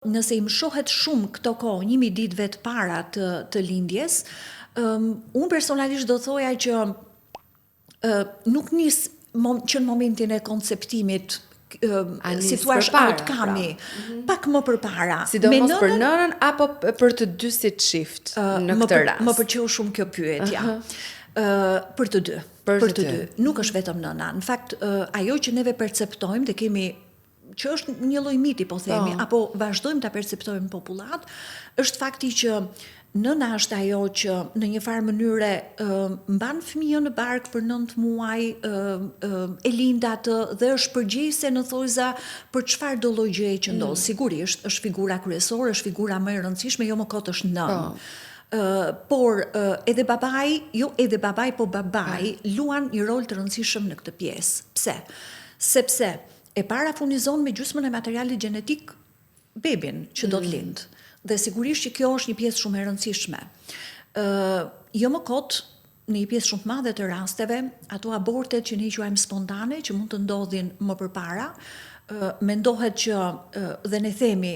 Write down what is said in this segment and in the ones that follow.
Nëse im shohet shumë këto kohë, 1000 ditëve të para të lindjes, unë personalisht do thoja që nuk nis që në momentin e konceptimit si thua outcome-i, pak më përpara. Sidomos për nënën apo për të dy si çift në këtë rast? Më pëlqeu shumë kjo pyetje. Për të dy. Për të dy. Nuk është vetëm nëna. Në fakt, ajo që neve perceptojmë dhe kemi që është një lloj miti, po themi, apo vazhdojmë ta perceptojmë në popullat, është fakti që nëna është ajo që në një farë mënyre mban fëmijën në bark për 9 muaj, e lind atë dhe është përgjegjëse në thojza për çfarë do lloj gjëje që ndodh. Sigurisht është figura kryesore, është figura më e rëndësishme, jo më kot është nën. Por edhe babai, po babai luan një rol të rëndësishëm në këtë pjesë. Pse? Sepse e parafurnizon me gjysmën e materialit gjenetik bebin që do të lind. Dhe sigurisht që kjo është një pjesë shumë e rëndësishme. Jo më kot, në një pjesë shumë të madhe të rasteve, ato abortet që ne quajmë spontane, që mund të ndodhin më përpara, mendohet që dhe ne themi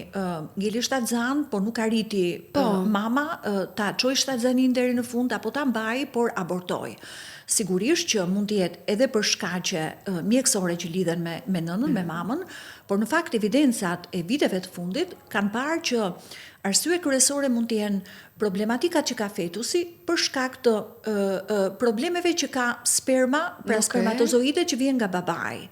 ngeli shtatzan, por nuk arriti mama ta çojë shtatzanin deri në fund apo ta mbaj, por abortoi. Sigurisht që mund të jetë edhe për shkaqe mjekësore që lidhen me nënën, me mamën, por në fakt evidencat e viteve të fundit kanë parë që arsye kryesore mund të jenë problematikat që ka fetusi për shkak të problemeve që ka sperma, pra spermatozoide që vjen nga babai.